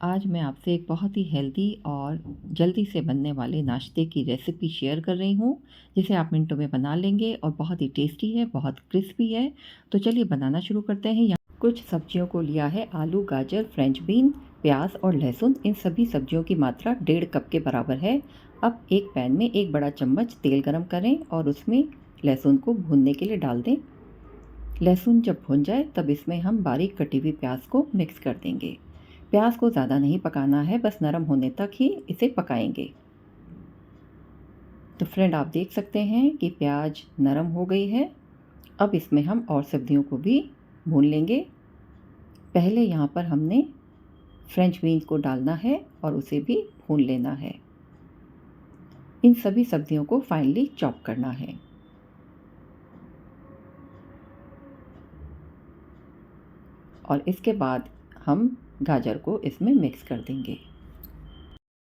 आज मैं आपसे एक बहुत ही हेल्दी और जल्दी से बनने वाले नाश्ते की रेसिपी शेयर कर रही हूँ, जिसे आप मिनटों में बना लेंगे और बहुत ही टेस्टी है, बहुत क्रिस्पी है। तो चलिए बनाना शुरू करते हैं। यहाँ कुछ सब्जियों को लिया है, आलू, गाजर, फ्रेंच बीन, प्याज और लहसुन। इन सभी सब्जियों की मात्रा 1.5 कप के बराबर है। अब एक पैन में 1 बड़ा चम्मच तेल गरम करें और उसमें लहसुन को भूनने के लिए डाल दें। लहसुन जब भुन जाए तब इसमें हम बारीक कटी हुई प्याज को मिक्स कर देंगे। प्याज को ज़्यादा नहीं पकाना है, बस नरम होने तक ही इसे पकाएंगे। तो फ्रेंड, आप देख सकते हैं कि प्याज नरम हो गई है। अब इसमें हम और सब्जियों को भी भून लेंगे। पहले यहाँ पर हमने फ्रेंच बीन्स को डालना है और उसे भी भून लेना है। इन सभी सब्जियों को फाइनली चॉप करना है। और इसके बाद हम गाजर को इसमें मिक्स कर देंगे।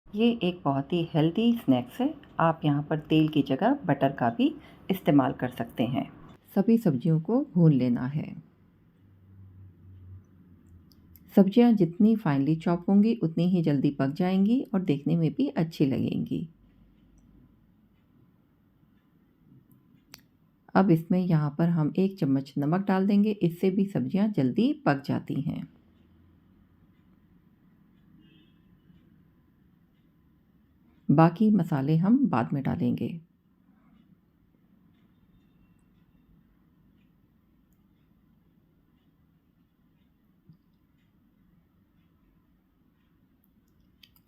ये एक बहुत ही हेल्दी स्नैक्स है। आप यहाँ पर तेल की जगह बटर का भी इस्तेमाल कर सकते हैं। सभी सब्जियों को भून लेना है। सब्जियाँ जितनी फाइनली चॉप होंगी उतनी ही जल्दी पक जाएंगी और देखने में भी अच्छी लगेंगी। अब इसमें यहाँ पर हम 1 चम्मच नमक डाल देंगे, इससे भी सब्जियाँ जल्दी पक जाती हैं। बाकी मसाले हम बाद में डालेंगे।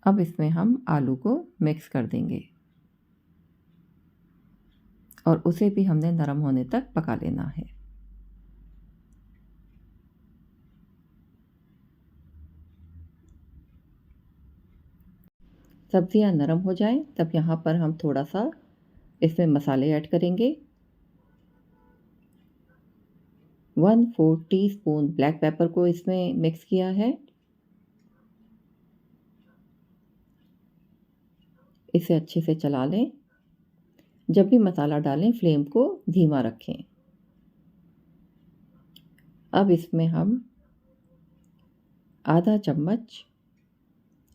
अब इसमें हम आलू को मिक्स कर देंगे और उसे भी हमने नरम होने तक पका लेना है। सब्जियां नरम हो जाएं तब यहाँ पर हम थोड़ा सा इसमें मसाले ऐड करेंगे। 1/4 टीस्पून ब्लैक पेपर को इसमें मिक्स किया है। इसे अच्छे से चला लें। जब भी मसाला डालें फ्लेम को धीमा रखें। अब इसमें हम आधा चम्मच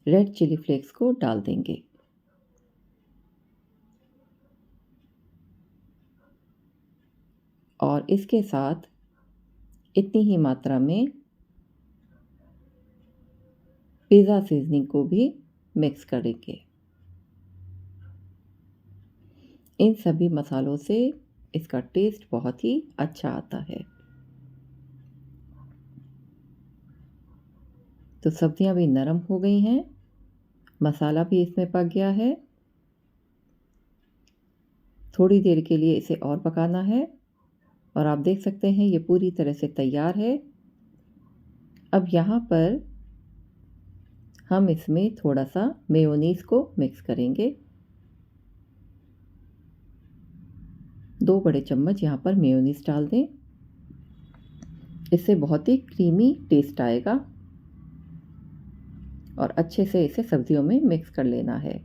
रेड चिली फ्लेक्स को डाल देंगे। और इसके साथ इतनी ही मात्रा में पिज़्ज़ा सीजनिंग को भी मिक्स करेंगे। इन सभी मसालों से इसका टेस्ट बहुत ही अच्छा आता है। तो सब्जियां भी नरम हो गई हैं, मसाला भी इसमें पक गया है। थोड़ी देर के लिए इसे और पकाना है और आप देख सकते हैं ये पूरी तरह से तैयार है। अब यहाँ पर हम इसमें थोड़ा सा मेयोनीज को मिक्स करेंगे। 2 बड़े चम्मच यहाँ पर मेयोनीज डाल दें। इससे बहुत ही क्रीमी टेस्ट आएगा और अच्छे से इसे सब्जियों में मिक्स कर लेना है।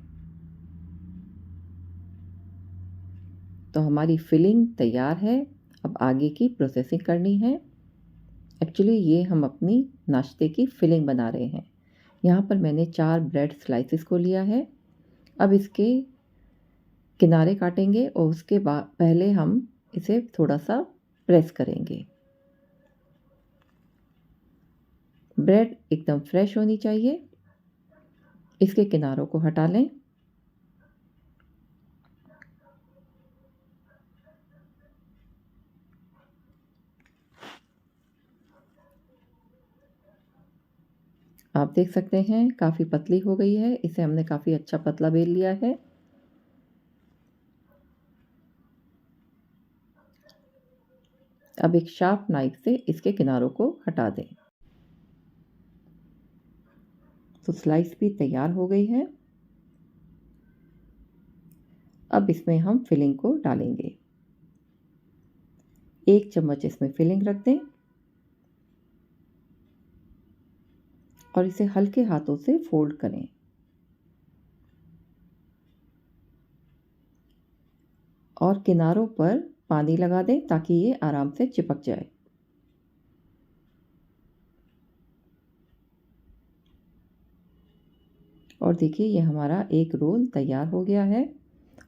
तो हमारी फिलिंग तैयार है। अब आगे की प्रोसेसिंग करनी है। एक्चुअली ये हम अपनी नाश्ते की फिलिंग बना रहे हैं। यहाँ पर मैंने 4 ब्रेड स्लाइसेस को लिया है। अब इसके किनारे काटेंगे और उसके बाद पहले हम इसे थोड़ा सा प्रेस करेंगे। ब्रेड एकदम फ्रेश होनी चाहिए। इसके किनारों को हटा लें। आप देख सकते हैं काफ़ी पतली हो गई है। इसे हमने काफ़ी अच्छा पतला बेल लिया है। अब एक शार्प नाइफ से इसके किनारों को हटा दें। तो स्लाइस भी तैयार हो गई है। अब इसमें हम फिलिंग को डालेंगे। 1 चम्मच इसमें फिलिंग रख दें और इसे हल्के हाथों से फोल्ड करें। और किनारों पर पानी लगा दें ताकि ये आराम से चिपक जाए। और देखिए ये हमारा एक रोल तैयार हो गया है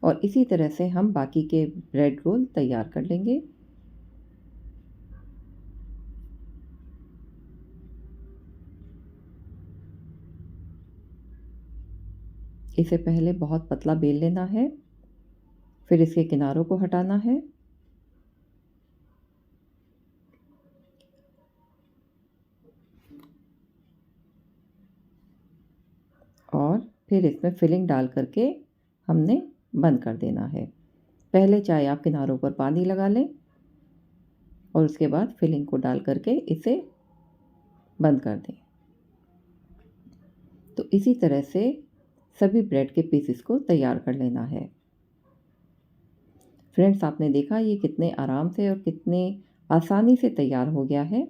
और इसी तरह से हम बाकी के ब्रेड रोल तैयार कर लेंगे। इसे पहले बहुत पतला बेल लेना है, फिर इसके किनारों को हटाना है और फिर इसमें फिलिंग डाल करके हमने बंद कर देना है। पहले चाहे आप किनारों पर पानी लगा लें और उसके बाद फिलिंग को डाल करके इसे बंद कर दें। तो इसी तरह से सभी ब्रेड के पीसेस को तैयार कर लेना है। फ्रेंड्स, आपने देखा ये कितने आराम से और कितने आसानी से तैयार हो गया है।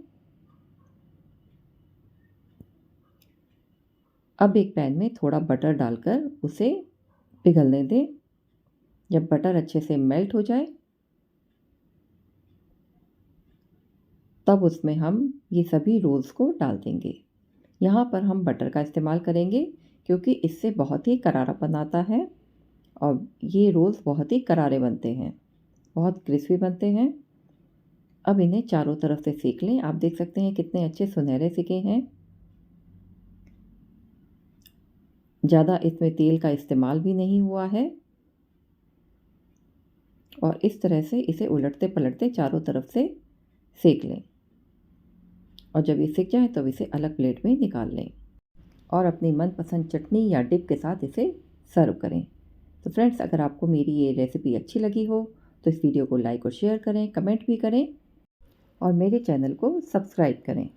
अब एक पैन में थोड़ा बटर डालकर उसे पिघलने दें। जब बटर अच्छे से मेल्ट हो जाए तब उसमें हम ये सभी रोल्स को डाल देंगे। यहाँ पर हम बटर का इस्तेमाल करेंगे क्योंकि इससे बहुत ही करारापन आता है और ये रोल्स बहुत ही करारे बनते हैं, बहुत क्रिस्पी बनते हैं। अब इन्हें चारों तरफ से सेक लें। आप देख सकते हैं कितने अच्छे सुनहरे सिके हैं। ज़्यादा इसमें तेल का इस्तेमाल भी नहीं हुआ है और इस तरह से इसे उलटते पलटते चारों तरफ से सेक लें और जब ये सिक जाए तब इसे अलग प्लेट में निकाल लें और अपनी मनपसंद चटनी या डिप के साथ इसे सर्व करें। तो फ्रेंड्स, अगर आपको मेरी ये रेसिपी अच्छी लगी हो तो इस वीडियो को लाइक और शेयर करें, कमेंट भी करें और मेरे चैनल को सब्सक्राइब करें।